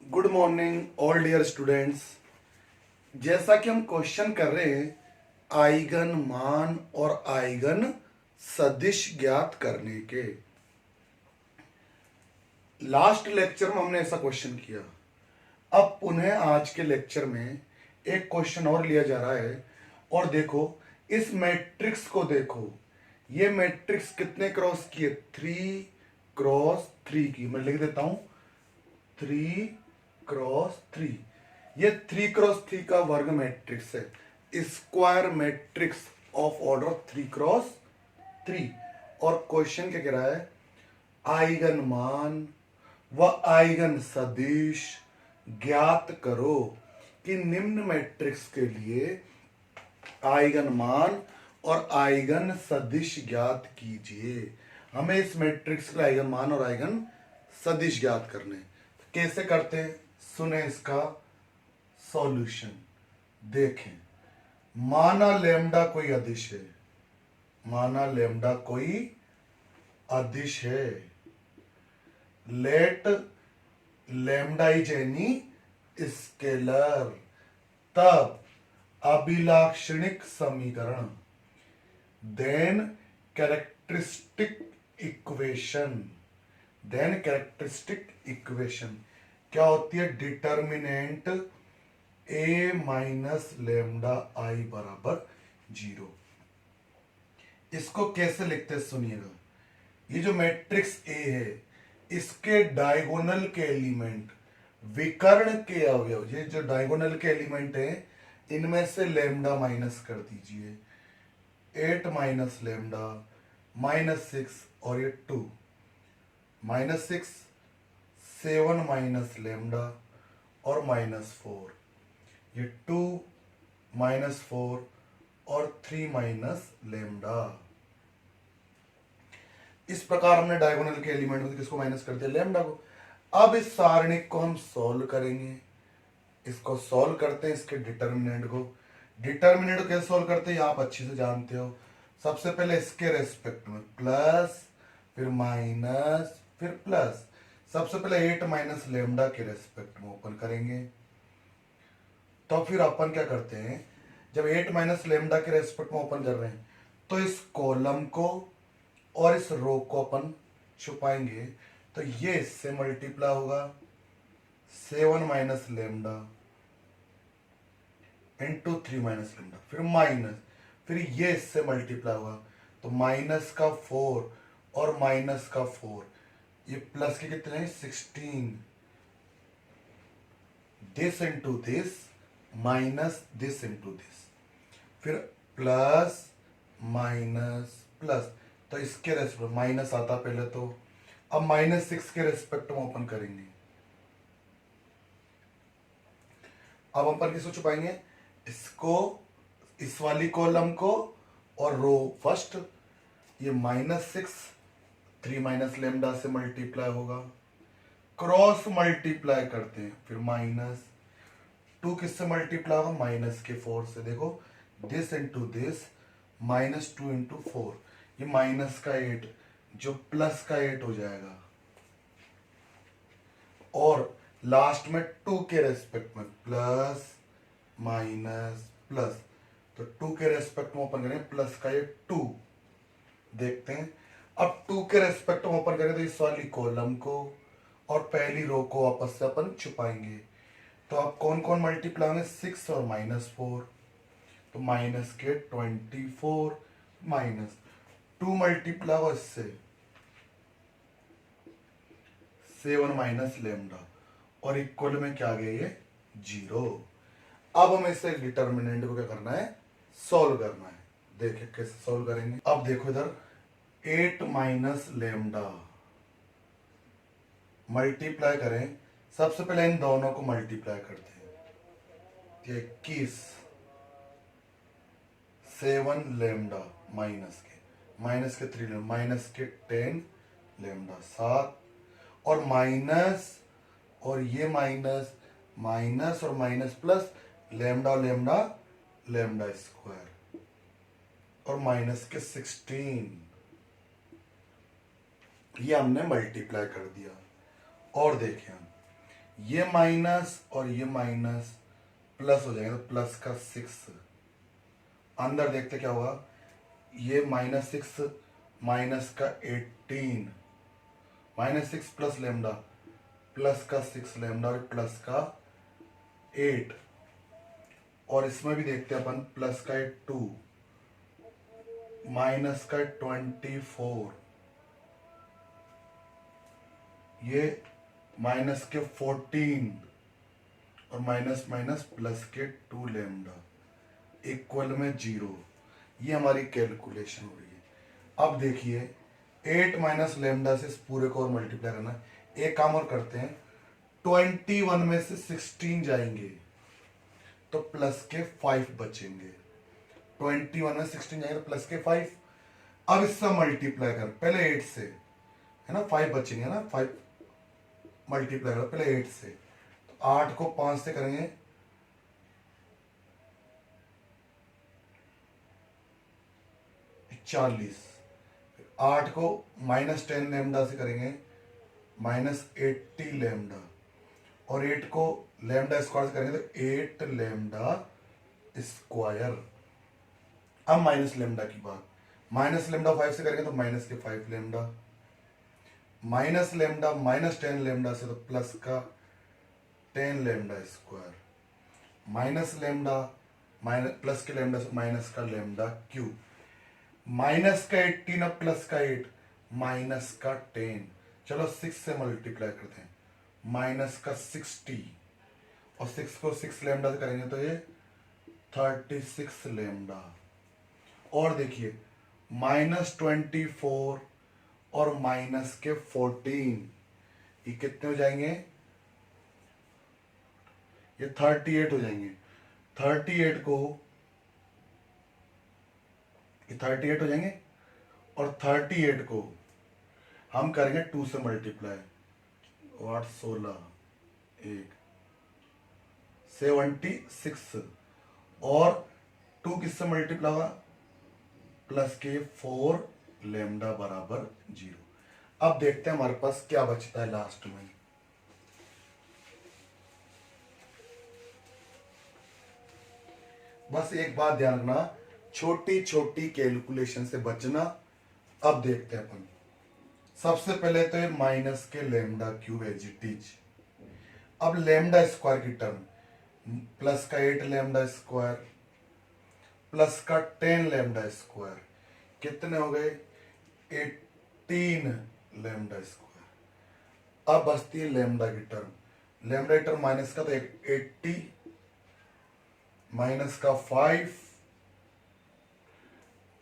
Good morning all dear students. जैसा कि हम क्वेश्चन कर रहे हैं आइगन मान और आइगन सदिश ज्ञात करने के। लास्ट लेक्चर में हमने ऐसा क्वेश्चन किया। अब पुनः आज के लेक्चर में एक क्वेश्चन और लिया जा रहा है। और देखो इस मैट्रिक्स को देखो, ये मैट्रिक्स कितने क्रॉस की है? 3 क्रॉस 3 की। मैं लिख देता हूं 3 क्रॉस 3। ये 3 क्रॉस 3 का वर्ग मैट्रिक्स है, square matrix of order 3 cross 3। और क्वेश्चन क्या कह रहा है? आइगन मान व आइगन सदिश ज्ञात करो कि निम्न मैट्रिक्स के लिए आइगन मान और आइगन सदिश ज्ञात कीजिए। हमें इस मैट्रिक्स के आइगन मान और आइगन सदिश ज्ञात करने। तो कैसे करते हैं, सुने इसका सॉल्यूशन। देखें, माना लेमडा कोई अदिश है, माना लेमडा कोई अदिश है। Let lambda is any scalar. तब अभिलाक्षणिक समीकरण, then characteristic equation, then characteristic equation क्या होती है? Determinant A minus lambda I बराबर 0। इसको कैसे लिखते हैं सुनिएगा। ये जो मैट्रिक्स ए है, इसके डायगोनल के एलिमेंट, विकर्ण के अवयव, ये जो डायगोनल के एलिमेंट है इनमें से लेमडा माइनस कर दीजिए। 8 माइनस लेमडा -6 और ये 2 -6, 7 माइनस लेमडा और -4, ये 2 -4 और 3 माइनस लेमडा। इस प्रकार हमने डायगोनल के एलिमेंट में किसको माइनस कर दिया? लेमडा को। अब इस सारणिक को हम सॉल्व करेंगे। इसको सॉल्व करते हैं, इसके डिटर्मिनेंट को। डिटर्मिनेंट को कैसे सॉल्व करते हैं आप अच्छे से जानते हो। सबसे पहले इसके रेस्पेक्ट में प्लस, फिर माइनस, फिर प्लस। सबसे पहले 8 माइनस लेमडा के रेस्पेक्ट में ओपन करेंगे। तो फिर अपन क्या करते हैं, जब 8 माइनस लेमडा के रेस्पेक्ट में ओपन कर रहे हैं तो इस कॉलम को और इस रो को अपन छुपाएंगे। तो ये इससे मल्टीप्लाई होगा 7 minus lambda into 3 minus lambda, फिर माइनस, फिर ये इससे मल्टीप्लाई होगा तो माइनस का 4 और माइनस का 4, ये प्लस के कितने हैं? 16। This into this minus this into this, फिर प्लस माइनस प्लस। तो इसके रेस्पेक्ट माइनस आता पहले तो। अब -6 के रेस्पेक्ट में ओपन करेंगे। अब अपन किसको छुपाएंगे? इसको, इस वाली कॉलम को और रो फर्स्ट। ये -6 3 माइनस लेमडा से मल्टीप्लाई होगा, क्रॉस मल्टीप्लाई करते हैं, फिर -2 किससे मल्टीप्लाई होगा? -4 से। देखो दिस इंटू दिस -2 इंटू 4, ये माइनस का 8 जो प्लस का 8 हो जाएगा। और लास्ट में 2 के रेस्पेक्ट में प्लस माइनस प्लस। तो 2 के रेस्पेक्ट में ओपन करें, प्लस का ये 2। देखते हैं, अब 2 के रेस्पेक्ट में ओपन करें तो इस वाली कॉलम को और पहली रो को आपस से अपन छुपाएंगे। तो अब कौन कौन मल्टीप्लाई होंगे? 6 और -4, तो माइनस के 24 माइनस 2 मल्टीप्लाई हो इससे 7 माइनस लेमडा और इक्वल में क्या आ गया? ये 0। अब हमें इसे डिटर्मिनेंट को क्या करना है? सॉल्व करना है। देखिए कैसे सॉल्व करेंगे। अब देखो इधर 8 माइनस लेमडा मल्टीप्लाई करें। सबसे पहले इन दोनों को मल्टीप्लाई करते हैं, 21 7 लेमडा माइनस के 3 माइनस के 10 लेमडा 7 और माइनस, और ये माइनस माइनस और minus plus lambda lambda lambda square और माइनस के 16, ये हमने मल्टीप्लाई कर दिया। और देखें हम ये माइनस और ये माइनस प्लस हो जाएगा, तो प्लस का 6। अंदर देखते क्या होगा, ये -6 माइनस का 18, -6 प्लस लेमडा, प्लस का 6 लेमडा और प्लस का 8। और इसमें भी देखते हैं अपन, प्लस का 2 माइनस का 24, ये माइनस के 14 और माइनस माइनस प्लस के 2 लेमडा इक्वल में 0। ये हमारी कैलकुलेशन हो रही है। अब देखिए 8 माइनस लेमडा से इस पूरे को और मल्टीप्लाई करना है। एक काम और करते हैं, 21 में से 16 जाएंगे तो प्लस के 5 बचेंगे। 21 में 16 जाएंगे तो प्लस के 5। अब इससे मल्टीप्लाई कर, पहले 8 से, है ना, 5 बचेंगे ना, 5 मल्टीप्लाई करो पहले 8 से, तो 8 को 5 से करेंगे 40, 8 को -10 लेमडा से करेंगे -80 लेमडा, और 8 को लेमडा स्क्वायर से करेंगे तो 8 लेमडा स्क्वायर। अब माइनस लेमडा की बात, माइनस लेमडा 5 से करेंगे तो माइनस के 5 लेमडा, माइनस लेमडा -10 लेमडा से तो प्लस का 10 lambda square, minus lambda minus plus के लेमडा से माइनस का लेमडा क्यूब, माइनस का 18 अब प्लस का 8, माइनस का 10, चलो 6 से मल्टीप्लाई करते हैं, माइनस का 60 और 6 को 6 लेमडा से करेंगे तो ये 36 लेमडा। और देखिए -24 और माइनस के 14, ये कितने हो जाएंगे, ये 38 हो जाएंगे। 38 को, ये 38 हो जाएंगे, और 38 को हम करेंगे 2 से मल्टीप्लाई, 8 16 1 76, और 2 किससे मल्टीप्लाई होगा, प्लस के 4 लेमडा बराबर 0। अब देखते हैं हमारे पास क्या बचता है लास्ट में। बस एक बात ध्यान रखना, छोटी छोटी कैलकुलेशन से बचना। अब देखते हैं अपन, सबसे पहले तो ये माइनस के lambda cube as it is. अब लेमडा स्क्वायर की टर्म, प्लस का 8 लेमडा स्क्वायर प्लस का 10 लेमडा स्क्वायर, कितने हो गए, 18 लेमडा स्क्वायर। अब बचती है लेमडा की टर्म, लेमडा की टर्म माइनस का तो 80 माइनस का 5,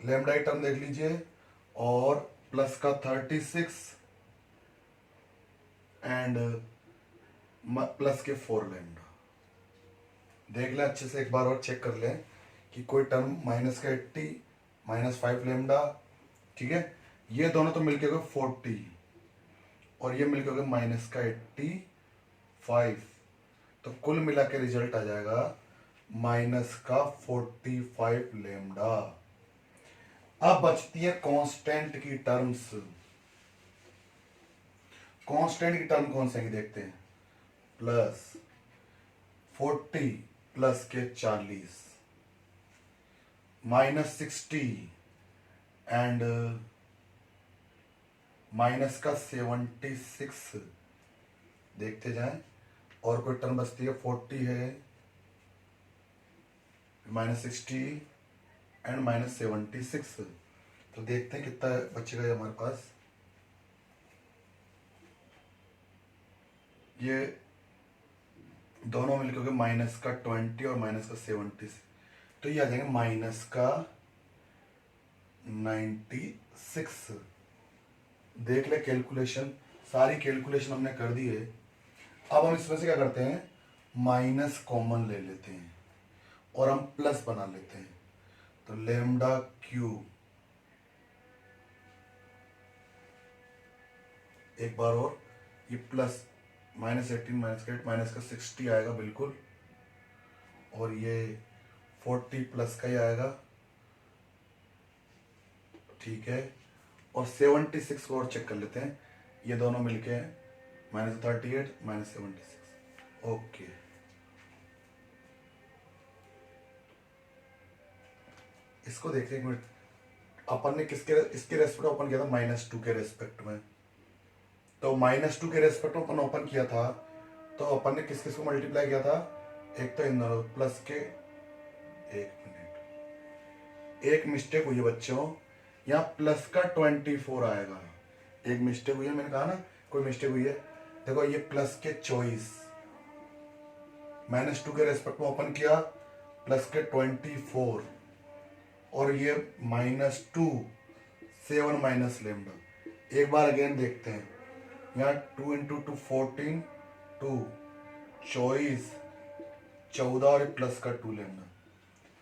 लेमडा की टर्म देख लीजिए, और प्लस का 36 एंड प्लस के 4 लेमडा। देख लें अच्छे से, एक बार और चेक कर लें कि कोई टर्म माइनस का 80 -5 लेमडा, ठीक है, ये दोनों तो मिलके हो गए 40 और ये मिलके हो गए माइनस का 85, तो कुल मिला के रिजल्ट आ जाएगा माइनस का 45 लेमडा। अब बचती है कांस्टेंट की टर्म्स। कांस्टेंट की टर्म कौन सी देखते हैं, प्लस 40 प्लस के 40 -60 एंड माइनस का 76 देखते जाएं। और कोई टर्म बचती है 40 है, -60 एंड -76, तो देखते हैं कितना बचेगा ये हमारे पास। ये दोनों मिलकर हो गए माइनस का 20 और माइनस का 70, तो ये आ जाएंगे माइनस का 96। देख ले कैलकुलेशन, सारी कैलकुलेशन हमने कर दी है। अब हम इसमें से क्या करते हैं, माइनस कॉमन ले लेते हैं और हम प्लस बना लेते हैं, तो लेमडा क्यूब, एक बार और, ये प्लस -18 -8 माइनस का 60 आएगा बिल्कुल, और ये 40 प्लस का ही आएगा, ठीक है, और 76 को और चेक कर लेते हैं, ये दोनों मिलके हैं -38 -76, ओके, इसको देखते हैं एक मिनट। अपन ने किसके इसके रेस्पेक्ट में ओपन किया था, -2 के रेस्पेक्ट में। तो -2 के रेस्पेक्ट में अपन ओपन किया था, तो अपन ने किस किस को मल्टीप्लाई किया था, एक तो इन दोनों प्लस के, एक मिनट, एक मिस्टेक हुई है बच्चों, यहाँ प्लस का 24 आएगा। एक मिस्टेक हुई है, मैंने कहा ना कोई मिस्टेक हुई है। देखो ये प्लस के 24, -2 के रेस्पेक्ट में ओपन किया, प्लस के 24, और ये -2 7 माइनस लेमडा। एक बार अगेन देखते हैं, यहाँ 2 इंटू 2 14, 2 24, 14 और प्लस का 2 लेमडा।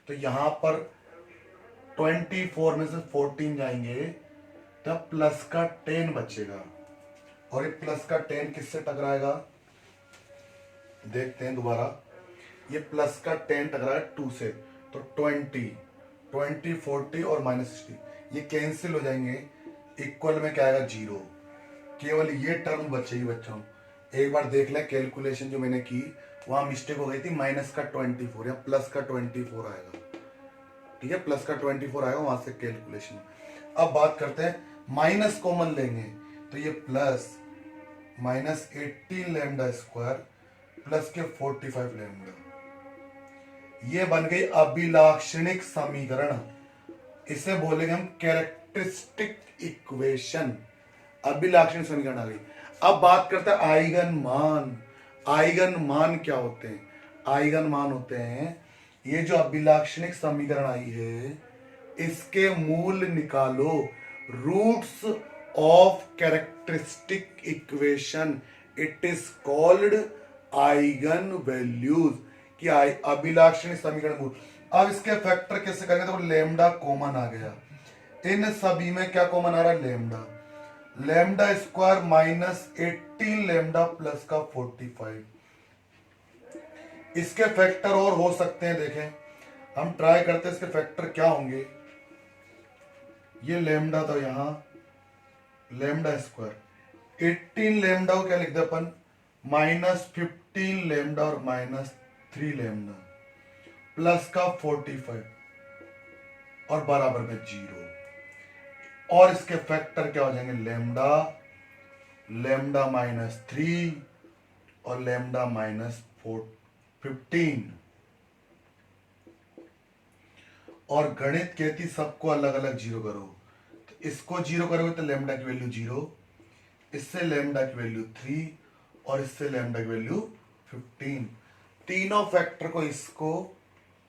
तो यहाँ पर 24 में से 14 जाएंगे, तब प्लस का 10 बचेगा, और ये प्लस का 10 किससे टकराएगा, देखते हैं दोबारा। ये प्लस का 10 टकराएगा 2 से, तो 20, 40 और -60 ये कैंसिल हो जाएंगे। इक्वल में क्या आएगा, 0। केवल ये टर्म बचेगी बच्चों। एक बार देख लें कैलकुलेशन जो मैंने की, वहां मिस्टेक हो गई थी, -24 या प्लस का 24 आएगा। ठीक है, प्लस का 24 आएगा वहां से कैलकुलेशन। अब बात करते हैं, माइनस कॉमन लेंगे, तो ये प्लस -18 लैम्डा स्क्वायर प्लस के 45 लैम्डा, ये बन गई अभिलाक्षणिक समीकरण। इसे बोलेंगे हम कैरेक्टरिस्टिक इक्वेशन, अभिलाक्षणिक समीकरण आ गई। अब बात करते हैं आइगन मान। आइगन मान क्या होते हैं, आइगन मान होते हैं ये जो अभिलाक्षणिक समीकरण आई है, इसके मूल निकालो, roots of characteristic equation, it is called eigenvalues, कि अभिलाक्षणिक समीकरण मूल। अब इसके फैक्टर कैसे करेंगे, तो लेमडा कॉमन आ गया, इन सभी में क्या कॉमन आ रहा है, lambda. Lambda square -18 lambda plus का 45, इसके फैक्टर और हो सकते हैं, देखें हम ट्राई करते हैं इसके फैक्टर क्या होंगे। ये लेमडा तो यहां लेमडा स्क्वायर, 18 लेमडा को क्या लिख दे अपन, -15 लेमडा और -3 लेमडा प्लस का 45 और बराबर में 0, और इसके फैक्टर क्या हो जाएंगे, लेमडा, लेमडा -3 और लेमडा -15। और गणित कहती सबको अलग अलग 0 करो, तो इसको 0 करोगे तो लेमडा की वैल्यू 0, इससे लेमडा की वैल्यू 3 और इससे लेमडा की वैल्यू 15। तीनों फैक्टर को, इसको,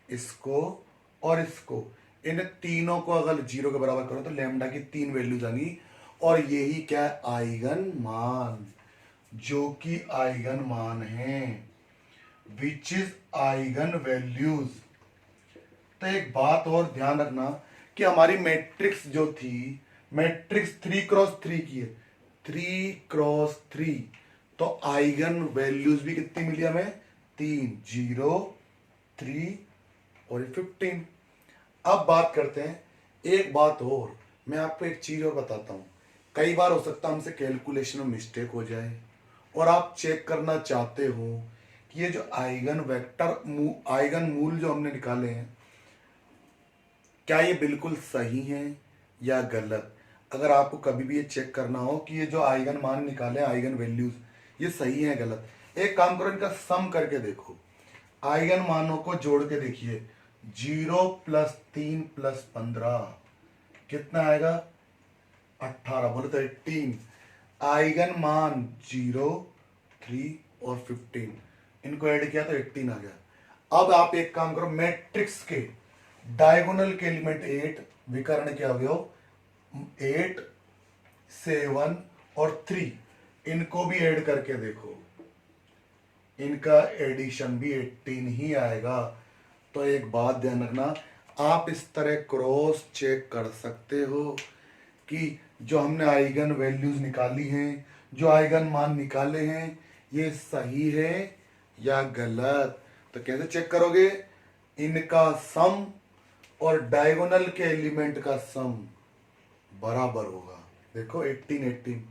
इसको और इसको, इन तीनों को अगर 0 के बराबर करो तो लेमडा की 3 वैल्यूज आएंगी, और यही क्या है, आइगन मान, जो कि आइगन मान है, विच इज आइगन वैल्यूज। तो एक बात और ध्यान रखना कि हमारी मैट्रिक्स जो थी, मैट्रिक्स 3x3 की है, 3x3, तो आइगन वैल्यूज भी कितनी मिली हमें, 3, 0, 3 और 15। अब बात करते हैं, एक बात और मैं आपको एक चीज और बताता हूं। कई बार हो सकता है हमसे कैलकुलेशन में मिस्टेक हो जाए, और आप चेक करना चाहते हो कि ये जो आइगन वेक्टर, आइगन मूल जो हमने निकाले हैं, क्या ये बिल्कुल सही है या गलत। अगर आपको कभी भी ये चेक करना हो कि ये जो आइगन मान निकाले, आइगन वैल्यूज, ये सही है गलत, एक काम करो, इनका सम करके देखो, आइगन मानों को जोड़ के देखिए, 0 + 3 + 15 कितना आएगा, 18, बोले तो 18। आइगन मान 0, 3 और 15, इनको ऐड किया तो 18 आ गया। अब आप एक काम करो, मैट्रिक्स के डायगोनल के एलिमेंट 8, विकर्ण के अवयव 8, 7 और 3, इनको भी ऐड करके देखो, इनका एडिशन भी 18 ही आएगा। तो एक बात ध्यान रखना, आप इस तरह क्रॉस चेक कर सकते हो कि जो हमने आइगन वैल्यूज निकाली हैं, जो आइगन मान निकाले हैं, ये सही है या गलत। तो कैसे चेक करोगे, इनका सम और डायगोनल के एलिमेंट का सम बराबर होगा। देखो 18, 18,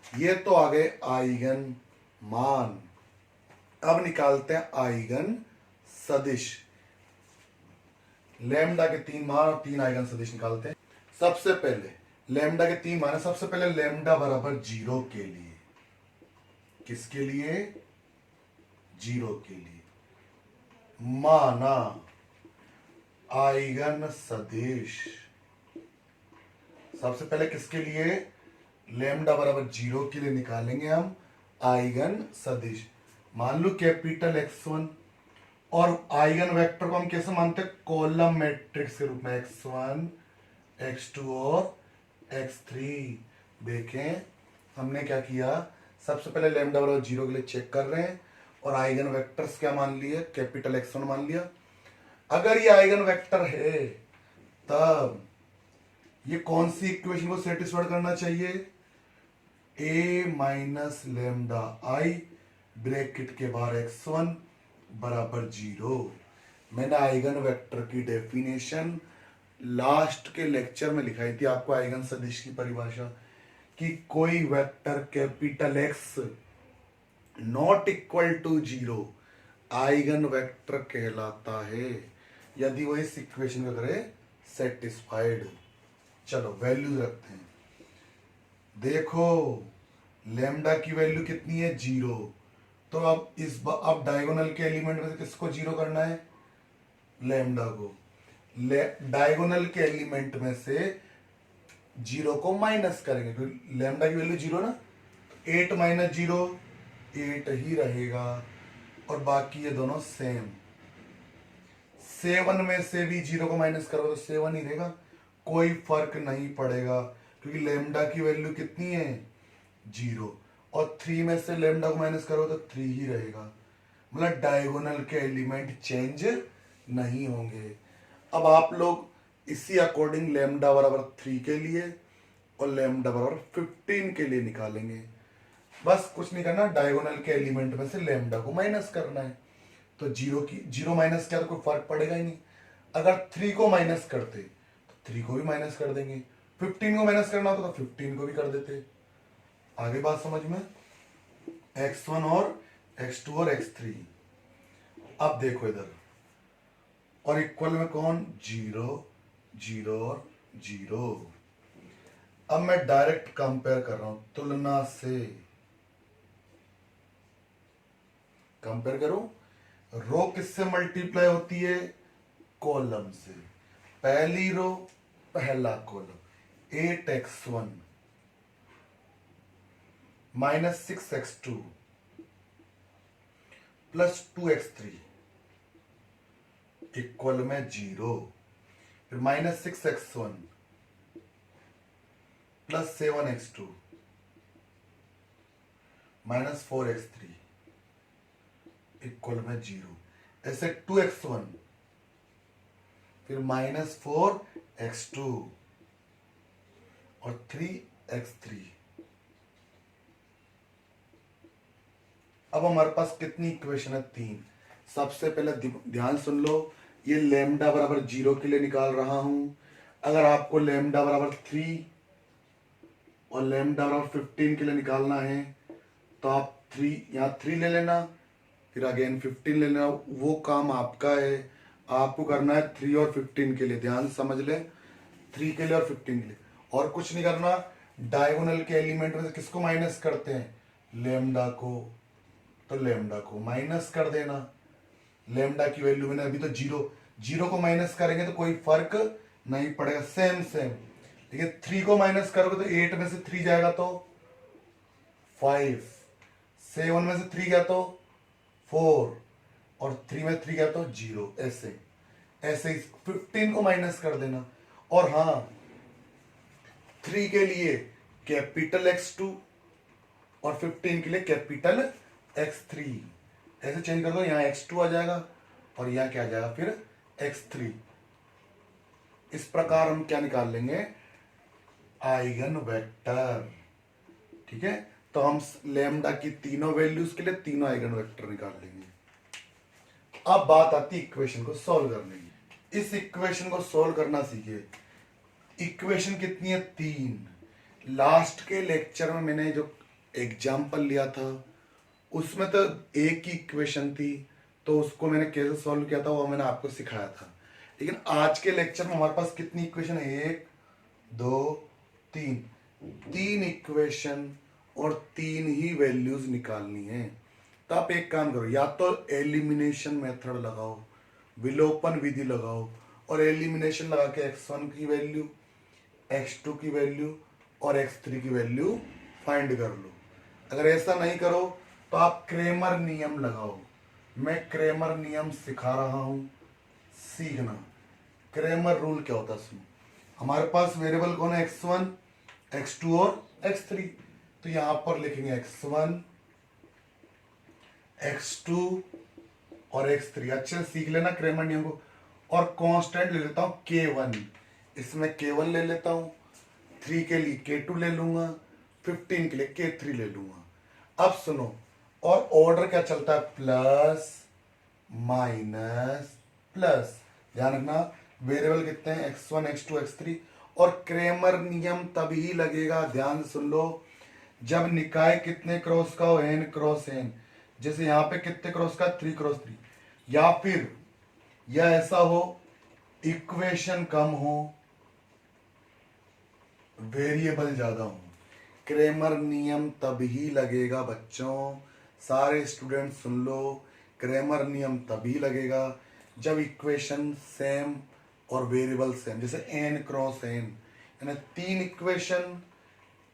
ये तो आ गए आइगन मान। अब निकालते हैं आइगन सदिश। लैम्डा के 3 मान और 3 आइगन सदिश निकालते हैं। सबसे पहले लैम्डा के 3 मान है। सबसे पहले लैम्डा बराबर 0 के लिए, किसके लिए? 0 के लिए माना आइगन सदिश। सबसे पहले किसके लिए? लैम्डा बराबर 0 के लिए निकालेंगे हम आइगन सदिश। मान लो कैपिटल X1, और आइगन वेक्टर को हम कैसे मानते हैं? कॉलम मैट्रिक्स के रूप में X1, X2 और X3। देखें हमने क्या किया, सबसे पहले लैम्डा बराबर 0 के लिए चेक कर रहे हैं और आइगन वेक्टर्स क्या मान लिए? कैपिटल X1 मान लिया। अगर ये आइगन वेक्टर है तब ये कौन सी इक्वेशन को सेटिस्फाइड करना चाहिए? a minus lambda I bracket के बाहर X1 बराबर 0। मैंने आइगन वेक्टर की डेफिनेशन लास्ट के लेक्चर में लिखाई थी आपको, आइगन सदिश की परिभाषा, कि कोई vector capital X not equal to 0 eigenvector कहलाता है, यदि वो इस इक्वेशन को करे सेटिस्फाइड। चलो वैल्यू रखते हैं। देखो लैम्डा की वैल्यू कितनी है? 0। तो अब डायगोनल के एलिमेंट में से किसको 0 करना है? लैम्डा को। डायगोनल के एलिमेंट में से 0 को माइनस करेंगे, क्योंकि लैम्डा की वैल्यू 0 ना, 8 माइनस 0 8 ही रहेगा, और बाकी ये दोनों सेम। 7 में से भी 0 को माइनस करो तो 7 ही रहेगा, कोई फर्क नहीं पड़ेगा, क्योंकि लैम्डा की वैल्यू कितनी है? 0। और 3 में से लैम्डा को माइनस करो तो 3 ही रहेगा, मतलब डायगोनल के एलिमेंट चेंज नहीं होंगे। अब आप लोग इसी अकॉर्डिंग लैम्डा बराबर 3 के लिए और लैम्डा बराबर 15 के लिए निकालेंगे। बस कुछ नहीं करना, डायगोनल के एलिमेंट में से लैम्डा को माइनस करना है। तो 0 माइनस किया तो कोई फर्क पड़ेगा ही नहीं। अगर 3 को माइनस करते तो 3 को भी माइनस कर देंगे, 15 को माइनस करना होता तो 15 को भी कर देते। आगे बात समझ में? X1 और X2 और X3। अब देखो इधर, और इक्वल में कौन? 0 0 और 0। अब मैं डायरेक्ट कंपेयर कर रहा हूं, तुलना से कंपेयर करूं। रो किससे मल्टीप्लाई होती है? कॉलम से। पहली रो पहला column 8x1 minus 6x2 plus 2x3 equal में 0। फिर minus 6x1 plus 7x2 minus 4x3 equal में 0। ऐसे 2x1 फिर माइनस 4x2 और 3x3। अब हमारे पास कितनी इक्वेशन है? 3। सबसे पहले ध्यान सुन लो, ये लैम्डा बराबर 0 के लिए निकाल रहा हूं। अगर आपको लैम्डा बराबर 3 और लैम्डा बराबर 15 के लिए निकालना है तो आप 3 यहां 3 ले लेना, फिर अगेन 15 ले लेना, वो काम आपका है। आपको करना है 3 और 15 के लिए, ध्यान समझ ले, 3 के लिए और 15 के लिए, और कुछ नहीं करना। डायगोनल के एलिमेंट में से किसको माइनस करते हैं? लैम्डा को। तो लैम्डा को माइनस कर देना। लैम्डा की वैल्यू मैंने अभी तो 0 को माइनस करेंगे तो कोई फर्क नहीं पड़ेगा, सेम सेम। लेकिन 3 को माइनस करोगे तो 8 में से 3 जाएगा तो 5, 7 में से 3 गया तो 4, और 3 में 3 गया तो 0। ऐसे ऐसे 15 को माइनस कर देना। और हाँ, 3 के लिए कैपिटल X2 और 15 के लिए कैपिटल X3। ऐसे चेंज कर दो, यहां X2 आ जाएगा और यहां क्या आ जाएगा फिर X3। इस प्रकार हम क्या निकाल लेंगे? Eigen vector. ठीक है, तो हम लैम्डा की तीनों वैल्यूज के लिए तीनों आइगन वेक्टर निकाल लेंगे। अब बात आती है इक्वेशन को सॉल्व करने की। इस इक्वेशन को सॉल्व करना सीखिए। इक्वेशन कितनी है? 3। लास्ट के लेक्चर में मैंने जो एग्जाम्पल लिया था उसमें तो एक की इक्वेशन थी, तो उसको मैंने कैसे सॉल्व किया था वो मैंने आपको सिखाया था। लेकिन आज के लेक्चर में हमारे पास कितनी इक्वेशन है, 1 2 3, 3 इक्वेशन और 3 ही वैल्यूज निकालनी है। तो आप एक काम करो, या तो एलिमिनेशन मेथड लगाओ, विलोपन विधि लगाओ, और एलिमिनेशन लगा के x1 की वैल्यू, x2 की वैल्यू और x3 की वैल्यू फाइंड कर लो। अगर ऐसा नहीं करो तो आप क्रेमर नियम लगाओ। मैं क्रेमर नियम सिखा रहा हूं, सीखना। क्रेमर रूल क्या होता है सुनो। हमारे पास वेरिएबल कौन है, x1 x2 और x3। तो यहां पर लिखेंगे x1 x2 और x3। अच्छे से सीख लेना क्रेमर नियम को। और कांस्टेंट ले लेता हूं k1, इसमें k1 ले लेता हूं, 3 के लिए k2 ले लूंगा, 15 के लिए k3 ले लूंगा। अब सुनो, और ऑर्डर क्या चलता है, प्लस माइनस प्लस। ध्यान रखना वेरिएबल कितने हैं, x1 x2 x3। और क्रेमर नियम तभी लगेगा, ध्यान सुन लो, जब निकाय कितने क्रॉस का हो, n क्रॉस n। जैसे यहां पे कितने क्रॉस का, 3 क्रॉस 3। या फिर या ऐसा हो इक्वेशन कम हो वेरिएबल ज्यादा हो। क्रेमर नियम तभी लगेगा बच्चों, सारे स्टूडेंट सुन लो। क्रेमर नियम तभी लगेगा जब इक्वेशन सेम और वेरिएबल सेम। जैसे n क्रॉस n, यानी 3 इक्वेशन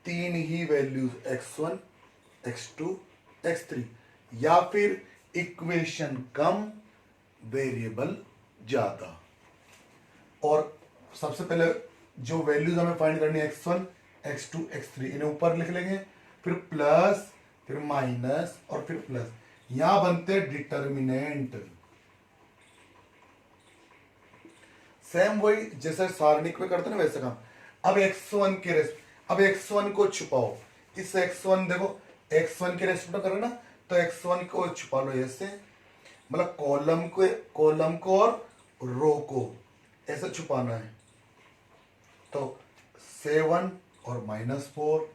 3 ही वैल्यूज x1 x2 x3। या फिर इक्वेशन कम वेरिएबल ज्यादा। और सबसे पहले जो वैल्यूज हमें फाइंड करनी है, x1 x2 x3, इन्हें ऊपर लिख लेंगे, फिर प्लस, फिर माइनस और फिर प्लस। यहां बनते डिटर्मिनेंट। सेम वही जैसे सारणिक में करते ना वैसे काम। अब x1 के रेस्ट, अब x1 को छुपाओ। इस x1 देखो, x1 के रेस्पेक्ट में करो ना, तो x1 को छुपा लो ऐसे, मतलब कॉलम को और रो को ऐसे छुपाना है। तो 7 और -4,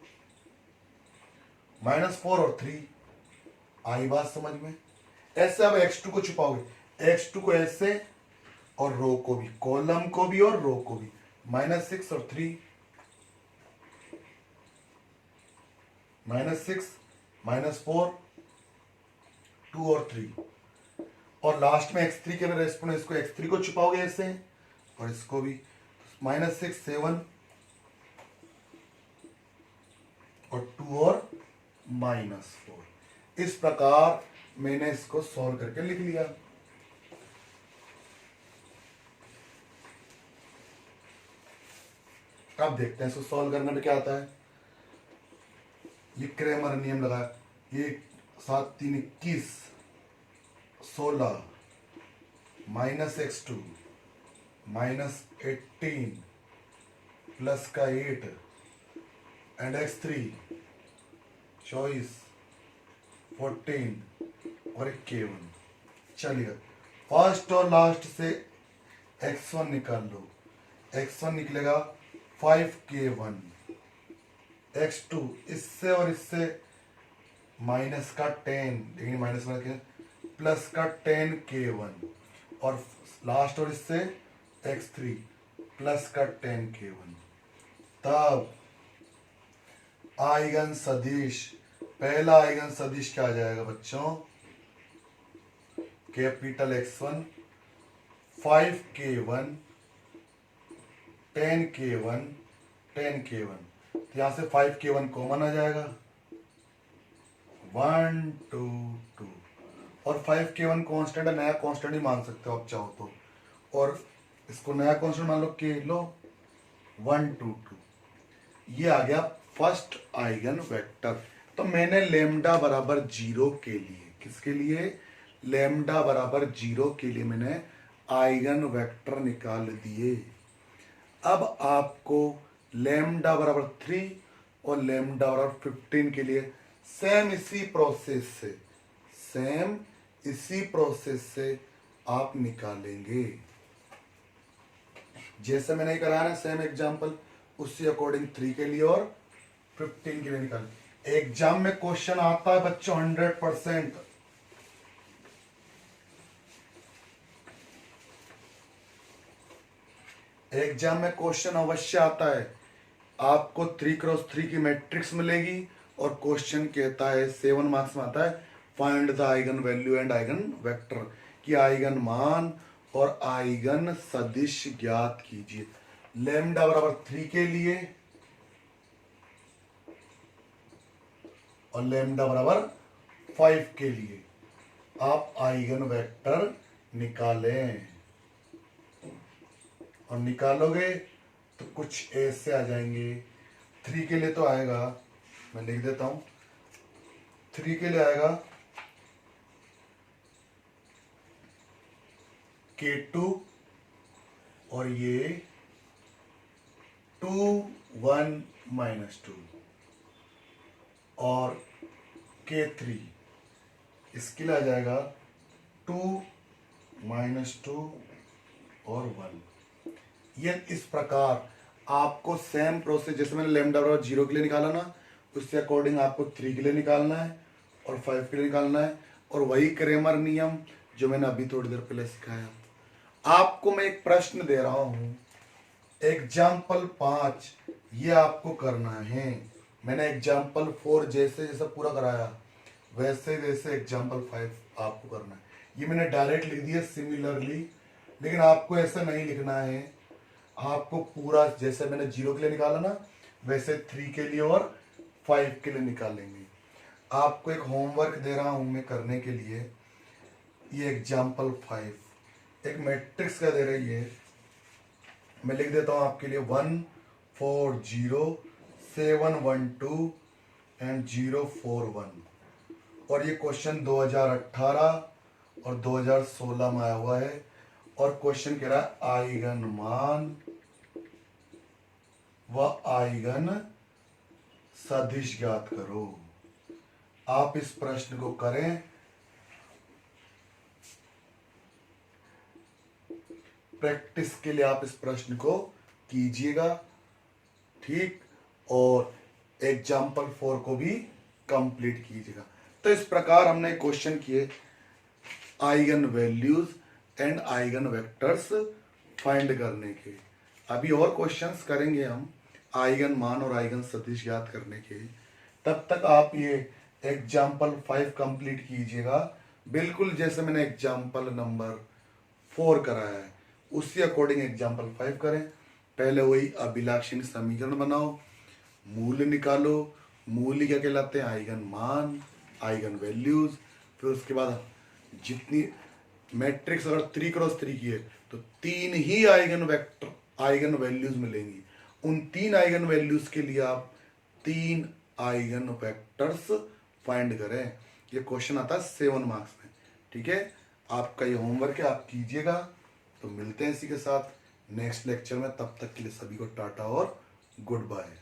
-4 और 3, आई बात समझ में। ऐसे अब x2 को छुपाओगे, x2 को ऐसे और रो को भी, कॉलम को भी और रो को भी, -6 और 3, -6 -4 2 और 3। और लास्ट में x3 के रेस्पोंड, इसको x3 को छुपाओगे ऐसे और इसको भी, -6 7 और 2 और -4। इस प्रकार मैंने इसको सॉल्व करके लिख लिया। अब देखते हैं इसको सॉल्व करने में क्या आता है। ये क्रेमर नियम लगा, ये 7 3 21 16 -x2 -18 प्लस का 8 एंड x3 24 14 और 51। चलिए फर्स्ट और लास्ट से x1 निकाल लो। x1 निकलेगा 5k1, x2 इससे और इससे माइनस का 10, लेकिन माइनस का प्लस का 10k1, और लास्ट और इससे x3 प्लस का 10k1। तब आइगन सदिश, पहला आइगन सदिश क्या आ जाएगा बच्चों, capital X1 5k1 10k1 10k1। तो यहां से 5k1 कॉमन आ जाएगा, 1 2 2। और 5k1 कांस्टेंट है, नया कांस्टेंट ही मान सकते हो आप चाहो तो। और इसको नया कांस्टेंट मान लो, के लो 1 2 2। ये आ गया फर्स्ट आइगन वेक्टर। तो मैंने लेमडा बराबर 0 के लिए, किसके लिए, लेमडा बराबर 0 के लिए मैंने आइगन वेक्टर निकाल दिए। अब आपको लेमडा बराबर 3 और लेमडा बराबर 15 के लिए सेम इसी प्रोसेस से आप निकालेंगे। जैसे मैंने कराया ना सेम एग्जांपल, उसी अकॉर्डिंग 3 के लिए और 15 के लिए निकाल। एग्जाम में क्वेश्चन आता है बच्चों 100%। एग्जाम में क्वेश्चन अवश्य आता है। आपको 3x3 की मैट्रिक्स मिलेगी और क्वेश्चन कहता है 7 मार्क्स में आता है find the eigen value and eigen vector की आइगन मान और आइगन सदिश ज्ञात कीजिए। लैम्डा बराबर 3 के लिए और लैम्डा बराबर 5 के लिए आप आइगन वेक्टर निकालें और निकालोगे तो कुछ ऐसे आ जाएंगे। 3 के लिए तो आएगा, मैं लिख देता हूं। 3 के लिए आएगा K2 और ये 2 1 -2 और K3 इसके लिए आ जाएगा 2 -2 और 1। ये इस प्रकार आपको सेम प्रोसेस जैसे मैंने लैम्डा बराबर 0 के लिए निकाला ना, उससे अकॉर्डिंग आपको 3 के लिए निकालना है और 5 के लिए निकालना है। और वही क्रेमर नियम जो मैंने अभी थोड़ी देर पहले सिखाया। आपको मैं एक प्रश्न दे रहा हूं, एग्जाम्पल 5 ये आपको करना है। मैंने एग्जाम्पल 4 जैसे जैसे पूरा कराया वैसे वैसे एग्जाम्पल 5 आपको करना है। ये मैंने डायरेक्ट लिख दिया सिमिलरली, लेकिन आपको ऐसा नहीं लिखना है। आपको पूरा जैसे मैंने 0 के लिए निकाला ना वैसे 3 के लिए और 5 के लिए निकालेंगे। आपको एक होमवर्क दे रहा हूं मैं करने के लिए। ये एग्जाम्पल 5 एक मैट्रिक्स का दे रही है, मैं लिख देता हूं आपके लिए 1 4 0 7 1 2 एंड 0 4 1। और ये क्वेश्चन 2018 और 2016 में आया हुआ है और क्वेश्चन कह रहा है आइगन मान व आइगन सदिश ज्ञात करो। आप इस प्रश्न को करें। प्रैक्टिस के लिए आप इस प्रश्न को कीजिएगा, ठीक, और एग्जाम्पल 4 को भी कंप्लीट कीजिएगा। तो इस प्रकार हमने क्वेश्चन किए eigen values and eigen vectors find करने के। अभी और क्वेश्चंस करेंगे हम आइगन मान और आइगन सदिश ज्ञात करने के। तब तक आप ये एग्जाम्पल 5 कंप्लीट कीजिएगा, बिल्कुल जैसे मैंने एग्जाम्पल नंबर 4 कराया है उसी अकॉर्डिंग एग्जाम्पल 5 करें। पहले वही अभिलाक्षणिक समीकरण बनाओ, मूल्य निकालो। मूल्य क्या कहलाते हैं? आइगन मान, आइगन वैल्यूज। फिर उसके बाद जितनी मैट्रिक्स अगर 3x3 की है तो 3 ही आइगन वेक्टर आइगन वैल्यूज मिलेंगी। उन 3 आइगन वैल्यूज के लिए आप 3 आइगन वेक्टर्स फाइंड करें। ये क्वेश्चन आता है 7 मार्क्स में, ठीक है। आपका ये होमवर्क है, आप कीजिएगा। तो मिलते हैं इसी के साथ नेक्स्ट लेक्चर में। तब तक के लिए सभी को टाटा और गुड बाय।